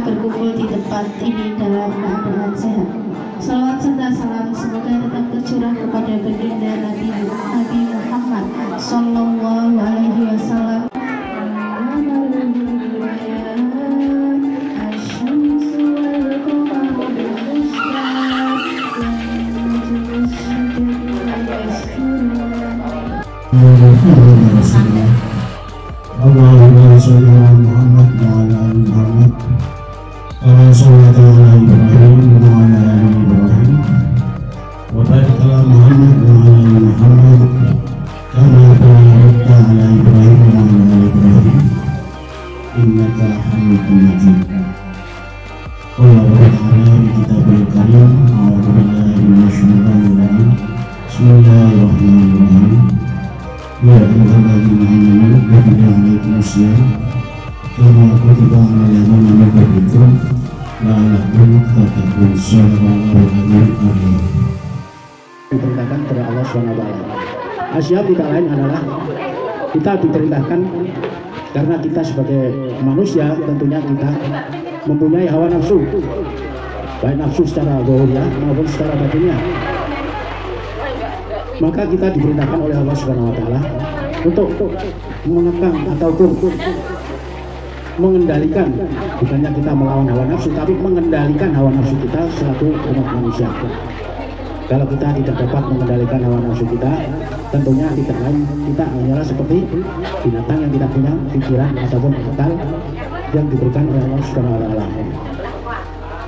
berkumpul di tempat ini dalam keadaan sehat. Salawat serta salam semoga tetap tercurah kepada baginda Nabi Muhammad Sallallahu Alaihi Wasallam. Allahumma sholli ala Muhammad wa ala ali Muhammad kama shallaita ala Ibrahim wa ala ali Ibrahim wa barik ala Muhammad wa ala ali Muhammad kama barakta ala Ibrahim wa ala ali Ibrahim innaka Hamidum Majid. Wallahu ta'ala bi kitabil karim a'udzu billahi minasyaitonir rajim. Bismillahirrahmanirrahim. Ya ayyuhalladzina amanu kutiba alaikumusiyam kama kutiba alal ladzina min qablikum la'allakum tattaqun. Sallallahu alaihi wasallam. Diperintahkan kepada Allah SWT. Asyam tidak lain adalah kita diperintahkan karena kita sebagai manusia tentunya kita mempunyai hawa nafsu, baik nafsu secara zahiriyah maupun secara batinnya. Maka kita diperintahkan oleh Allah SWT untuk mengekang ataupun mengendalikan, bukannya kita melawan hawa nafsu, tapi mengendalikan hawa nafsu kita selaku umat manusia. Kalau kita tidak dapat mengendalikan hawa nafsu kita, tentunya tidak lain kita hanyalah seperti binatang yang tidak punya pikiran ataupun akal yang diberikan oleh Allah SWT.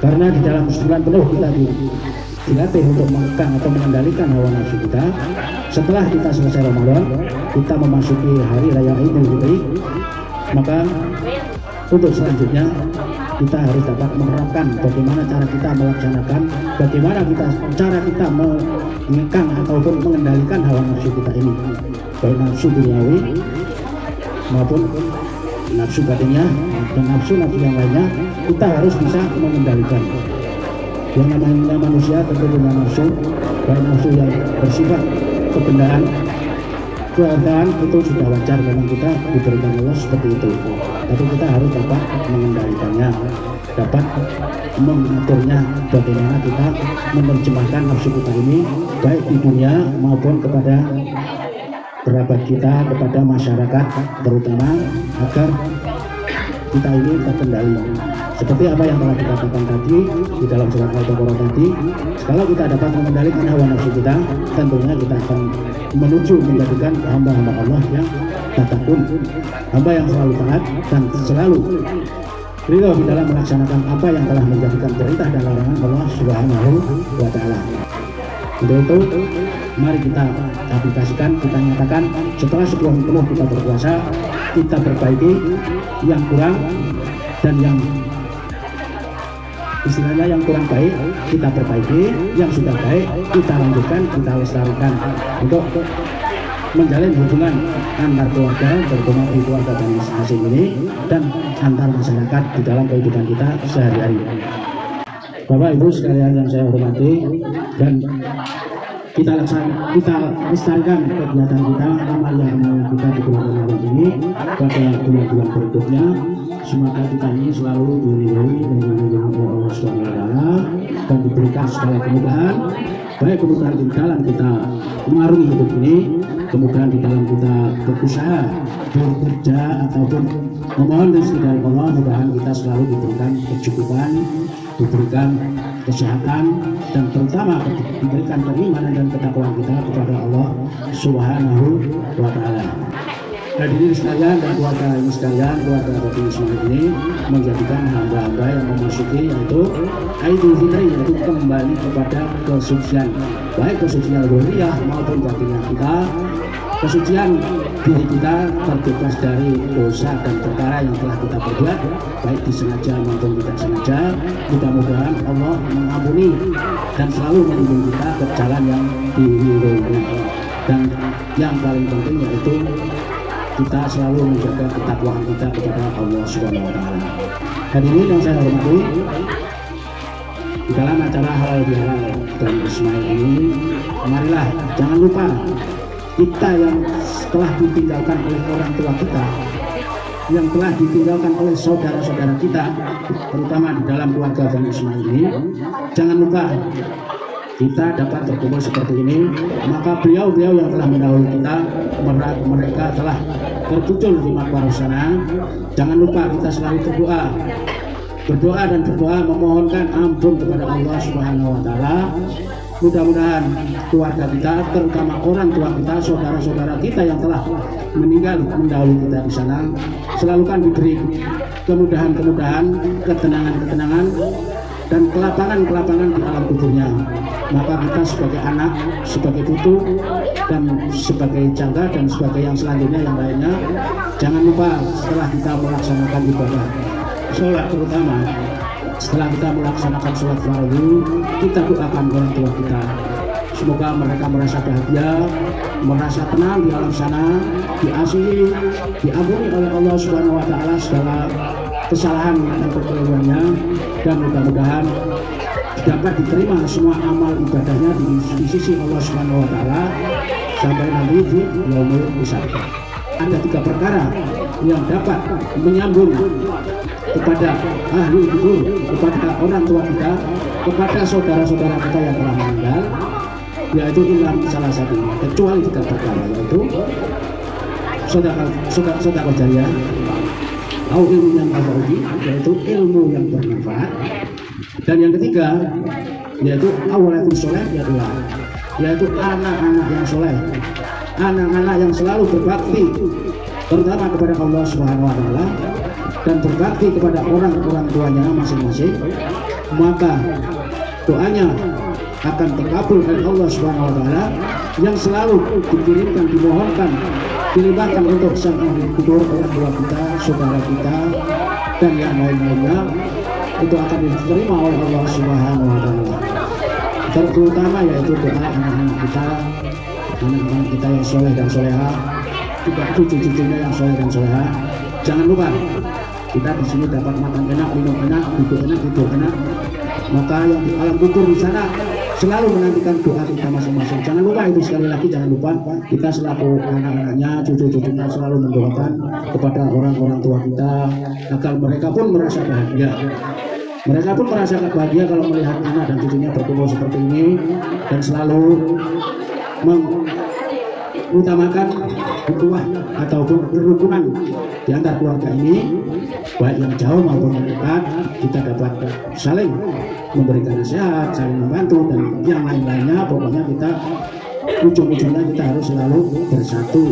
Karena di dalam sebulan penuh kita dilatih untuk mengekang atau mengendalikan hawa nafsu kita. Setelah kita selesai Ramadan, kita memasuki hari raya Idul Fitri, maka untuk selanjutnya kita harus dapat menerapkan bagaimana cara kita melaksanakan, bagaimana cara kita mengekang ataupun mengendalikan hawa nafsu kita ini, baik nafsu duniawi maupun nafsu batinnya dan nafsu yang lainnya. Kita harus bisa mengendalikan. Yang namanya manusia tentu punya nafsu, baik nafsu yang bersifat kebendaan, keadaan itu sudah wajar, memang kita diberikan Allah seperti itu. Tapi kita harus dapat mengendalikannya, dapat mengaturnya, bagaimana kita menerjemahkan nafsu kita ini baik di dunia maupun kepada kerabat kita, kepada masyarakat terutama, agar kita ini terkendali. Seperti apa yang telah dikatakan tadi di dalam surat Al-Baqarah tadi, kalau kita dapat mengendalikan hawa nafsu kita, tentunya kita akan menuju menjadikan hamba-hamba Allah yang tatakun, hamba yang selalu taat dan selalu ridho di dalam melaksanakan apa yang telah menjadikan perintah dan larangan Allah Subhanahu wa Ta'ala. Untuk itu, mari kita aplikasikan, kita nyatakan setelah sebulan penuh kita berpuasa, kita perbaiki yang kurang dan yang istilahnya yang kurang baik kita perbaiki, yang sudah baik kita lanjutkan, kita lestarikan untuk menjalin hubungan antar keluarga, terutama di keluarga dan asing ini, dan antar masyarakat di dalam kehidupan kita sehari-hari. Bapak Ibu sekalian yang saya hormati, dan kita lestarikan kegiatan kita, amal yang kita di bulan Ramadan ini pada bulan-bulan berikutnya. Semoga kita ini selalu dilindungi oleh Allah SWT dan diberikan segala kemudahan, baik kemudahan di dalam kita mengarungi hidup ini, kemudahan di dalam kita berusaha, bekerja ataupun memohon rezeki dari Allah. Mudah-mudahan kita selalu diberikan kecukupan, diberikan kesehatan, dan terutama diberikan keimanan dan ketakwaan kita kepada Allah Subhanahu wa Ta'ala. Hadirin sekalian dan keluarga ini sekalian, keluarga Bapak Ismail ini menjadikan hamba-hamba yang memasuki yaitu Idul Fitri, yaitu kembali kepada kesucian, baik kesucian zahiriyah maupun batinnya kita, kesucian diri kita terbebas dari dosa dan perkara yang telah kita perbuat, baik disengaja maupun tidak sengaja. Mudah-mudahan Allah mengampuni dan selalu melindungi kita ke jalan yang diridhoinya. Dan yang paling penting yaitu kita selalu menjaga ketakwaan kita kepada Allah Subhanahu wa Ta'ala. Hadirin yang saya hormati, di dalam acara halal bihalal dan Ismail ini, marilah jangan lupa kita yang telah ditinggalkan oleh orang tua kita, yang telah ditinggalkan oleh saudara-saudara kita, terutama di dalam keluarga Bani Ismail ini, jangan lupa kita dapat berkumpul seperti ini. Maka beliau-beliau yang telah mendahului kita, mereka telah berkumpul di makbar sana. Jangan lupa kita selalu berdoa dan berdoa memohonkan ampun kepada Allah Subhanahu wa Ta'ala. Mudah-mudahan keluarga kita, terutama orang tua kita, saudara-saudara kita yang telah meninggal mendahului kita di sana, selalu kan diberi kemudahan-kemudahan, ketenangan-ketenangan, dan kelapangan-kelapangan di alam kuburnya. Maka kita sebagai anak, sebagai putu, dan sebagai jangka, dan sebagai yang selanjutnya yang lainnya, jangan lupa setelah kita melaksanakan ibadah sholat, terutama setelah kita melaksanakan sholat fardu, kita doakan orang tua kita. Semoga mereka merasa bahagia, merasa tenang di alam sana, diasihi, diampuni oleh Allah Subhanahu wa Ta'ala segala kesalahan dan kekeliruannya, dan mudah-mudahan dapat diterima semua amal ibadahnya di sisi Allah Subhanahu wa Ta'ala sampai nanti di yaumul hisab. Ada 3 perkara yang dapat menyambung kepada ahli kubur, kepada orang tua kita, kepada saudara-saudara kita yang telah meninggal, yaitu ilam salah satunya, kecuali 3 perkara, yaitu sedekah jariah, au ilmu yang manfaat, yaitu ilmu yang bermanfaat, dan yang ketiga yaitu awalatul soleh, yaitu anak-anak yang soleh, anak-anak yang selalu berbakti pertama kepada Allah Subhanahu wa Ta'ala dan berbakti kepada orang tuanya masing-masing. Maka doanya akan terkabul oleh Allah Subhanahu wa Ta'ala, yang selalu dikirimkan, dimohonkan, dilibatkan untuk sang ahli kubur, orang tua kita, saudara kita, dan yang lain-lainnya, itu akan diterima oleh Allah Subhanahu wa Ta'ala. Terutama yaitu doa anak-anak kita, anak-anak kita yang soleh dan soleha, juga cucu-cucunya yang soleh dan soleha. Jangan lupa kita di sini dapat makan enak, minum enak, duduk enak, tidur enak. Maka yang di alam kubur di sana selalu menantikan doa kita masing-masing. Jangan lupa itu, sekali lagi jangan lupa kita selaku anak-anaknya, cucu-cucunya selalu mendoakan kepada orang-orang tua kita agar mereka pun merasa bahagia. Mereka pun merasa bahagia kalau melihat anak dan cucunya berkumpul seperti ini, dan selalu mengutamakan ukhuwah ataupun kerukunan di antara keluarga ini, baik yang jauh maupun yang dekat. Kita dapat saling memberikan nasihat, saling membantu, dan yang lain-lainnya. Pokoknya kita ujung-ujungnya kita harus selalu bersatu,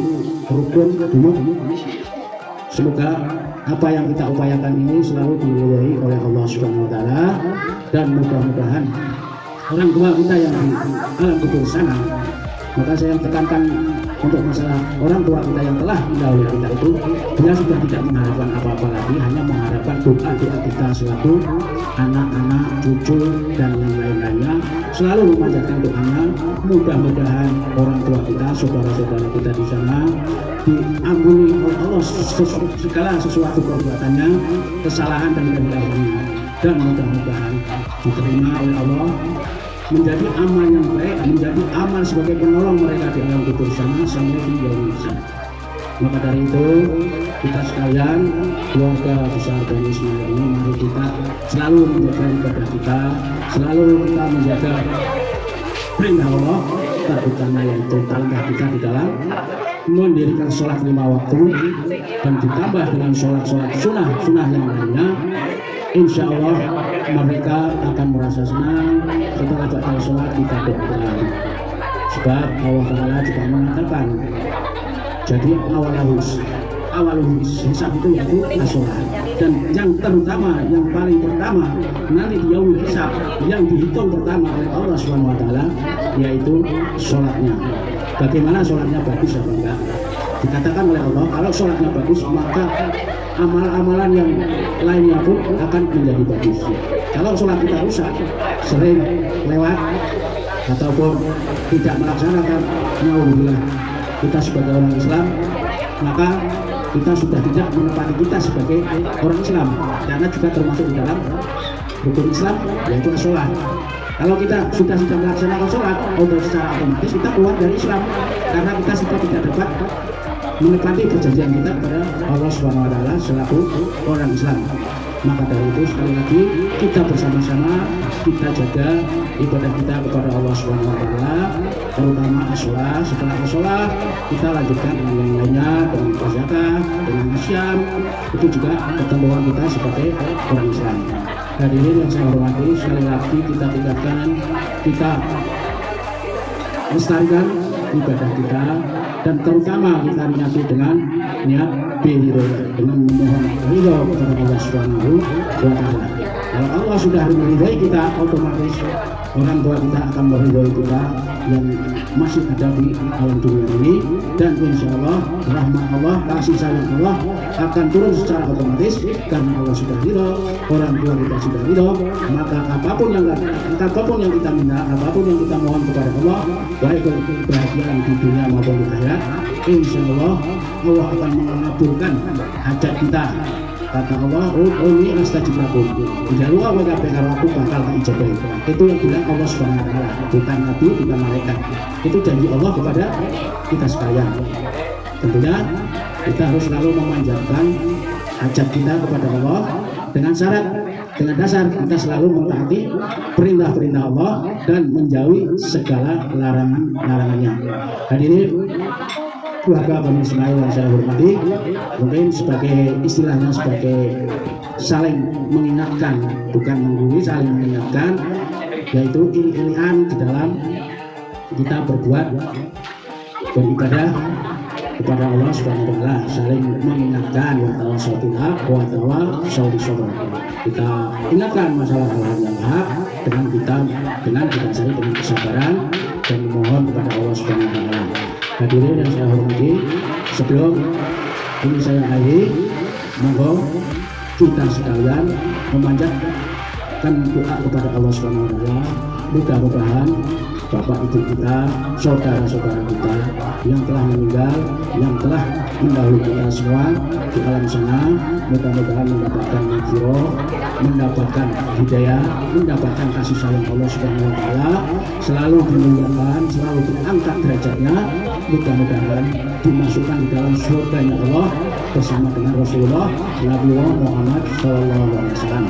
rukun dulu. Semoga apa yang kita upayakan ini selalu diridhoi oleh Allah Subhanahu wa Ta'ala, dan mudah-mudahan orang tua kita yang di alam kubur sana, maka saya tekankan untuk masalah orang tua kita yang telah mendahului kita itu, dia sudah tidak mengharapkan apa-apa lagi, hanya mengharapkan doa-doa kita selaku anak-anak, cucu, dan yang lain-lainnya, selalu memanjatkan doanya. Mudah-mudahan orang tua kita, saudara-saudara kita di sana diampuni oleh Allah segala sesuatu perbuatannya, kesalahan dan kehilangannya, dan mudah-mudahan diterima oleh Allah menjadi amal yang baik, menjadi amal sebagai penolong mereka di alam kubur sana sampai di yaumul hisab. Maka dari itu kita sekalian, keluarga besar Bani Ismail ini, mari kita selalu menjaga ibadah kita, selalu kita menjaga perintah Allah, terutama yaitu langkah kita di dalam mendirikan sholat 5 waktu, dan ditambah dengan sholat-sholat sunnah yang lainnya. Insya Allah mereka akan merasa senang setelah baca sholat kita doakan. Sebab Allah Ta'ala juga mengatakan, jadi awal hisab itu yaitu sholat, dan yang terutama, yang paling pertama nanti di yaumul hisab yang dihitung pertama oleh Allah Subhanahu wa Ta'ala yaitu sholatnya. Bagaimana sholatnya bagus atau enggak? Dikatakan oleh Allah, kalau sholatnya bagus maka amal-amalan yang lainnya pun akan menjadi bagus. Kalau sholat kita rusak, sering lewat ataupun tidak melaksanakan, naudzubillah, kita sebagai orang Islam, maka kita sudah tidak menempati kita sebagai orang Islam, karena juga termasuk di dalam rukun Islam yaitu sholat. Kalau kita sudah melaksanakan sholat, secara otomatis kita keluar dari Islam, karena kita sudah tidak dapat menepati perjanjian kita kepada Allah Subhanahu wa taala selaku orang Islam. Maka dari itu sekali lagi kita bersama-sama kita jaga ibadah kita kepada Allah Subhanahu wa taala, terutama as-shalah. Setelah as-shalah kita lanjutkan dengan yang lainnya, dengan zakah, dengan asyam. Itu juga ketentuan kita sebagai orang Islam. Hadirin yang saya hormati, sekali lagi kita tingkatkan, kita lestarikan ibadah kita, dan terutama kita niati dengan niat biridho, dengan memohon ridho kepada Allah Subhanahu wa taala. Kalau Allah sudah meridhai kita, otomatis orang tua kita akan meridhai kita yang masih ada di alam dunia ini, dan insya Allah rahmat Allah, kasih sayang Allah akan turun secara otomatis karena Allah sudah ridho, orang tua kita sudah ridho. Maka apapun yang kita minta, apapun yang kita mohon kepada Allah, baik kebahagiaan di dunia maupun di akhirat, insya Allah Allah akan mengabulkan hajat kita. Kata Allah, "Ud'uni astajib lakum." Jalu wa kabeh aku bakal tak ijabah. Itu yang bilang Allah Subhanahu wa taala, bukan nabi, bukan malaikat. Itu janji Allah kepada kita sekalian. Tentunya kita harus selalu memanjatkan hajat kita kepada Allah dengan syarat, dengan dasar kita selalu mentaati perintah-perintah Allah dan menjauhi segala larangan-larangannya. Hadirin keluarga Bani Ismail yang saya hormati, mungkin sebagai istilahnya sebagai saling mengingatkan, bukan menggurui, saling mengingatkan, yaitu ini-inian di dalam kita berbuat beribadah kepada Allah Subhanahu wa taala, saling mengingatkan wa tawassatillah wa tawassaudisabr. Kita ingatkan masalah hal-hal yang hak dengan kita saling dengan kesabaran dan memohon kepada Allah Subhanahu wa taala. Hadirin yang saya hormati, sebelum ini saya akhiri, monggo kita sekalian memanjatkan doa kepada Allah Subhanahu wa taala. Mudah-mudahan bapak ibu kita, saudara-saudara kita yang telah meninggal, yang telah mendahului kita semua di alam sana, mudah-mudahan mendapatkan maghfirah, mendapatkan hidayah, mendapatkan kasih sayang Allah Subhanahu wa taala, selalu dimuliakan, selalu diangkat derajatnya, mudah-mudahan dimasukkan di dalam surganya Allah bersama dengan Rasulullah Nabi Muhammad SAW.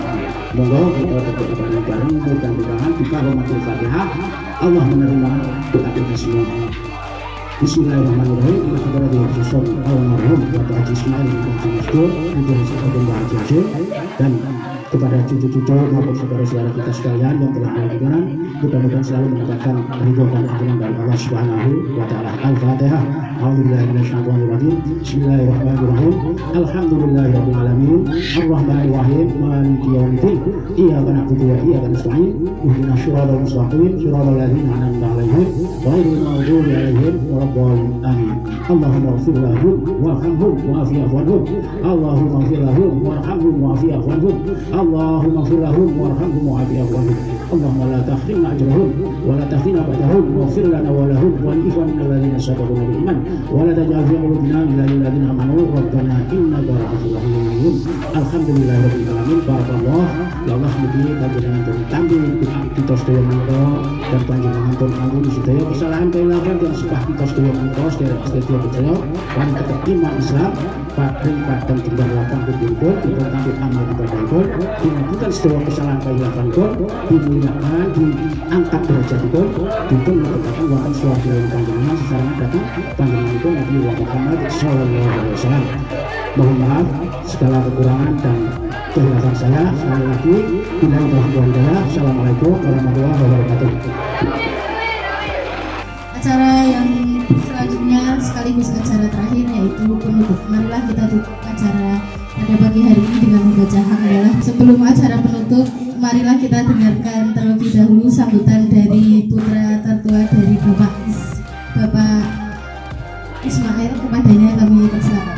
Monggo kita berdoa bareng, mudah-mudahan kita hormatul Fatihah, Allah menerima doa kita semua. Bismillahirrahmanirrahim. Almarhum Bapak Haji Ismail dan kepada cucu-cucu maupun saudara-saudara kita sekalian yang telah meninggal, mudah-mudahan selalu mendapatkan ridho dan ampunan dari Allah Subhanahu wa taala. Al-Fatihah. A'udzubillahi minasyaitonir rajim. Bismillahirrahmanirrahim. Alhamdulillahirabbil alamin. Arrahmanir rahim. Maliki yaumiddin. Iyyaka na'budu wa iyyaka nasta'in. Ihdinas shiratal mustaqim. Shiratal ladzina an'amta 'alaihim ghairil maghdubi 'alaihim waladdallin. Amin. Allahumma ighfir lahum warhamhum wa'afi anhum. Allahumma ighfir lahum warhamhum wa'afi anhum. Allahumma ighfir lahum warhamhum wa'afi anhum. Allahumma la tahrimna ajrahum wa la tahfina ba'dahum waghfir lana wa lahum wa li ikhwanina alladhina sabaquna bil iman wa la taj'al fi qulubina ghillan lil ladzina amanu rabbana innaka ra'ufur rahim. Alhamdulillahirabbil alamin. Barakallah. Ya Allah, mugi panjenengan pun tampi kita sedaya menika dan panjenengan pun ampuni sedaya kesalahan kelahiran dan sebah kita sedaya menika sedaya percaya lan tetep iman Islam paring dan tinggal lapang pun kita tampi amal ibadah pun dimaafkan sedaya kesalahan kelahiran pun dimuliakan, diangkat derajat pun dipun mendapatkan wonten swarga panjenengan sekarang datang panjenengan itu Nabi Muhammad sallallahu alaihi wasallam. Mohon maaf segala kekurangan dan kehilapan saya. Sekali lagi billahi taufiq wal hidayah. Assalamualaikum warahmatullahi wabarakatuh. Acara yang selanjutnya sekaligus acara terakhir yaitu penutup. Marilah kita tutup acara pada pagi hari ini dengan membaca hamdalah. Sebelum acara penutup, marilah kita dengarkan terlebih dahulu sambutan dari putra tertua dari Bapak Ismail. Kepadanya kami persilakan.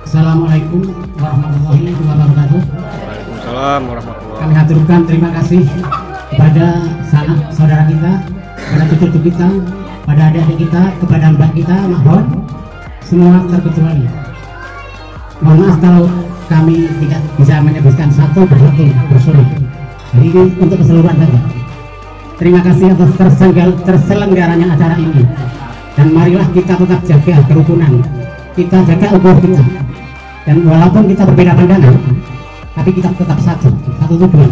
Assalamualaikum warahmatullahi wabarakatuh. Waalaikumsalam warahmatullahi. Kami haturkan terima kasih kepada sanak saudara kita, pada cucu kita, pada adik-adik kita, kepada mbak kita, mahon, semua terkecuali. Mohon maaf kalau kami tidak bisa menyebutkan satu persatu bersulit. Jadi ini untuk keseluruhan saja. Terima kasih atas terselenggaranya acara ini. Dan marilah kita tetap jaga kerukunan, kita jaga ubuh kita. Dan walaupun kita berbeda pandangan, tapi kita tetap satu tujuan.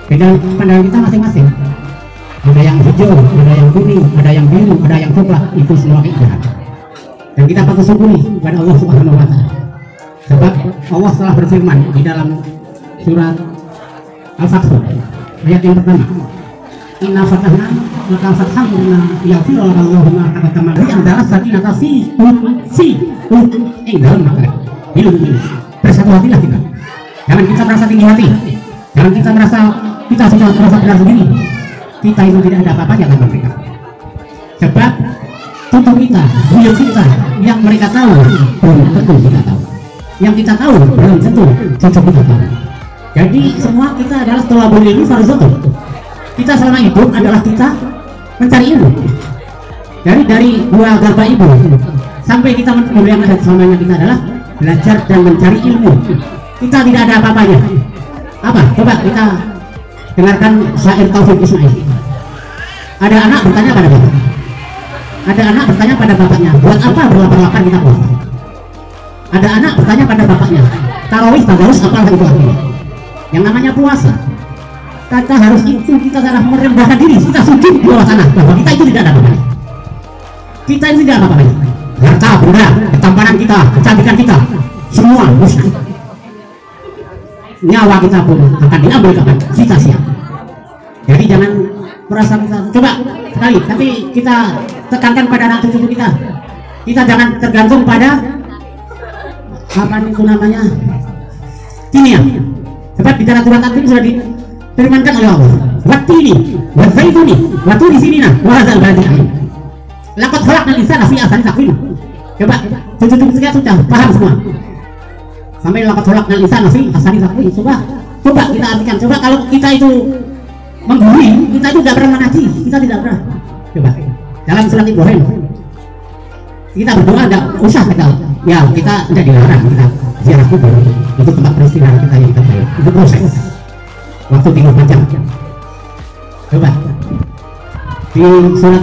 Beda pandangan kita masing-masing. Ada yang hijau, ada yang kuning, ada yang biru, ada yang coklat, itu semua keindahan. Dan kita patut syukuri kepada Allah Subhanahu wa Ta'ala. Sebab Allah telah berfirman di dalam surat Al-Fath ayat yang pertama, inna fatahna maka fathahna yaghfir Allahu ma taqaddama min adalah sakinah fi dalam maka ini bersatu hatilah kita. Jangan kita merasa tinggi hati, jangan kita merasa kita sudah merasa benar sendiri. Kita itu tidak ada apa-apanya dengan mereka. Sebab tutur kita, buyut kita, yang mereka tahu belum tentu kita tahu. Yang kita tahu belum tentu kita tahu. Jadi semua kita adalah tolabul ilmi fardhatun. Kita selama hidup adalah kita mencari ilmu. Dari dua garba ibu sampai kita memuliakan dan selamanya kita adalah belajar dan mencari ilmu. Kita tidak ada apa-apanya. Apa? Coba kita dengarkan syair Taufik Ismail. Ada anak bertanya pada bapak. Ada anak bertanya pada bapaknya, buat apa berlapar-lapar kita puasa? Ada anak bertanya pada bapaknya, tarawih tadarus apa itu artinya? Yang namanya puasa. Kata harus itu kita harus merendahkan diri, kita sujud di bawah tanah bahwa kita itu tidak ada apa-apanya. Kita itu tidak ada apa-apanya. Harta benda, ketampanan kita, kecantikan kita, semua musnah. Nyawa kita pun akan diambil kapan kita siap. Jadi jangan merasa kita coba sekali, tapi kita tekankan pada anak cucu kita. Kita jangan tergantung pada apa itu namanya kimia. Sebab di dalam Quran itu sudah difirmankan oleh Allah. Watini, wazaituni, waturi sinina, wahadzal baladi amin. Laqad khalaqnal insana fi ahsani taqwim. Coba cucu-cucu kita sudah paham semua. Sampai laqad khalaqnal insana fi ahsani taqwim. Coba kita artikan. Coba kalau kita itu menggurui, kita itu tidak pernah mengaji, kita tidak pernah. Coba dalam surat Ibrahim kita berdoa tidak usah kita, ya kita tidak dilarang kita ziarah kubur, itu tempat peristirahatan kita yang terbaik, itu proses waktu 3 jam. Coba di surat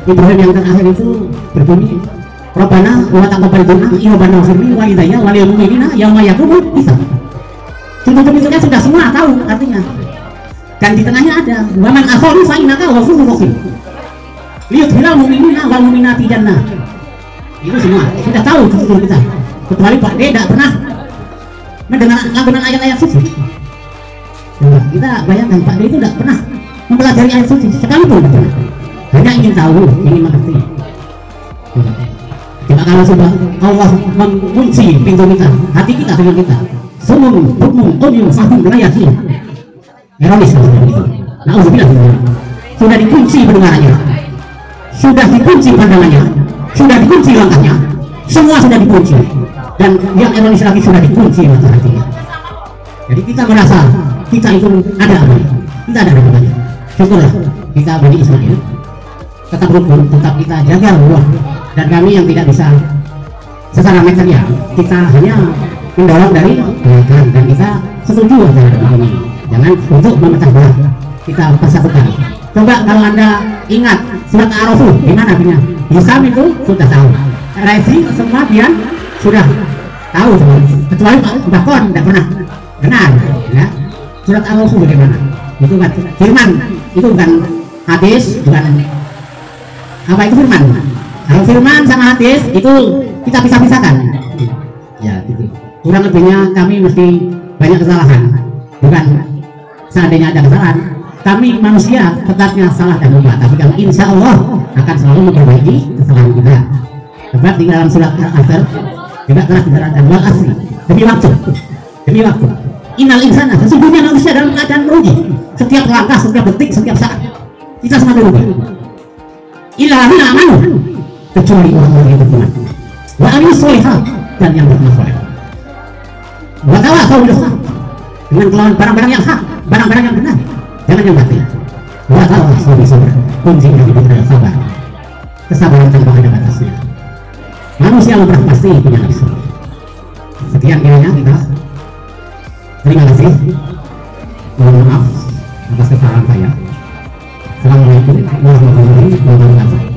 Ibrahim yang terakhir itu berbunyi Rabbana wa taqabbal du'a rabbana firli walidayya walil mu'minina yauma yaqumul hisab. Cucu-cucunya sudah semua tahu artinya. Dan di tengahnya ada waman akholu fa'inaka ghafurur rahim liyudkhilal mu'minina wal mu'minati jannah. Itu semua sudah tahu cucu kita, kecuali Pak D tidak pernah mendengar lantunan ayat-ayat suci. Kita bayangkan Pak D itu tidak pernah mempelajari ayat suci sekalipun, hanya ingin tahu, ingin mengerti. Coba kalau sudah Allah mengunci pintu kita, hati kita dengan kita, sumun bukmun umyun fahum la yakin, ironis itu. Nauzubillah, sudah dikunci pendengarannya, sudah dikunci pandangannya, sudah dikunci langkahnya, semua sudah dikunci. Dan yang ironis lagi sudah dikunci mata hatinya. Jadi kita merasa kita itu ada apa? Kita ada apa? Syukurlah kita Bani Ismail tetap rukun, tetap kita jaga ruh. Dan kami yang tidak bisa secara material, kita hanya mendorong dari belakang dan kita setuju dengan ini. Jangan untuk memecah belah, kita persatukan. Coba kalau Anda ingat surat Ar-Ra'd gimana punya Hisam itu sudah tahu, Raisi semua dia sudah tahu semua, kecuali Pak Bakon tidak pernah dengar ya. Surat Ar-Ra'd bagaimana? Itu kan firman, itu bukan hadis, bukan apa itu firman. Kalau firman sama hadis itu kita pisah-pisahkan ya gitu. Kurang lebihnya kami mesti banyak kesalahan, bukan seandainya ada kesalahan kami manusia tetapnya salah dan lupa, tapi kami insya Allah akan selalu memperbaiki kesalahan kita. Sebab di dalam surat Al-Asr juga telah diterangkan wal asri, demi waktu innal insana, sesungguhnya manusia dalam keadaan merugi setiap langkah, setiap detik, setiap saat kita semakin rugi. Illa ladzina amanu, kecuali orang-orang yang beriman, wa amilus sholihat, dan yang beramal saleh, wa tawassaw bil haq, dengan melawan barang-barang yang hak, barang-barang yang benar, jangan yang batil. Wa tawassaw bis sabr, kunci dari benar sabar, kesabaran tanpa ada batasnya. Manusia lumrah pasti punya nafsu. Sekian kiranya kita. Terima kasih. Mohon maaf atas kesalahan saya. Assalamualaikum warahmatullahi wabarakatuh.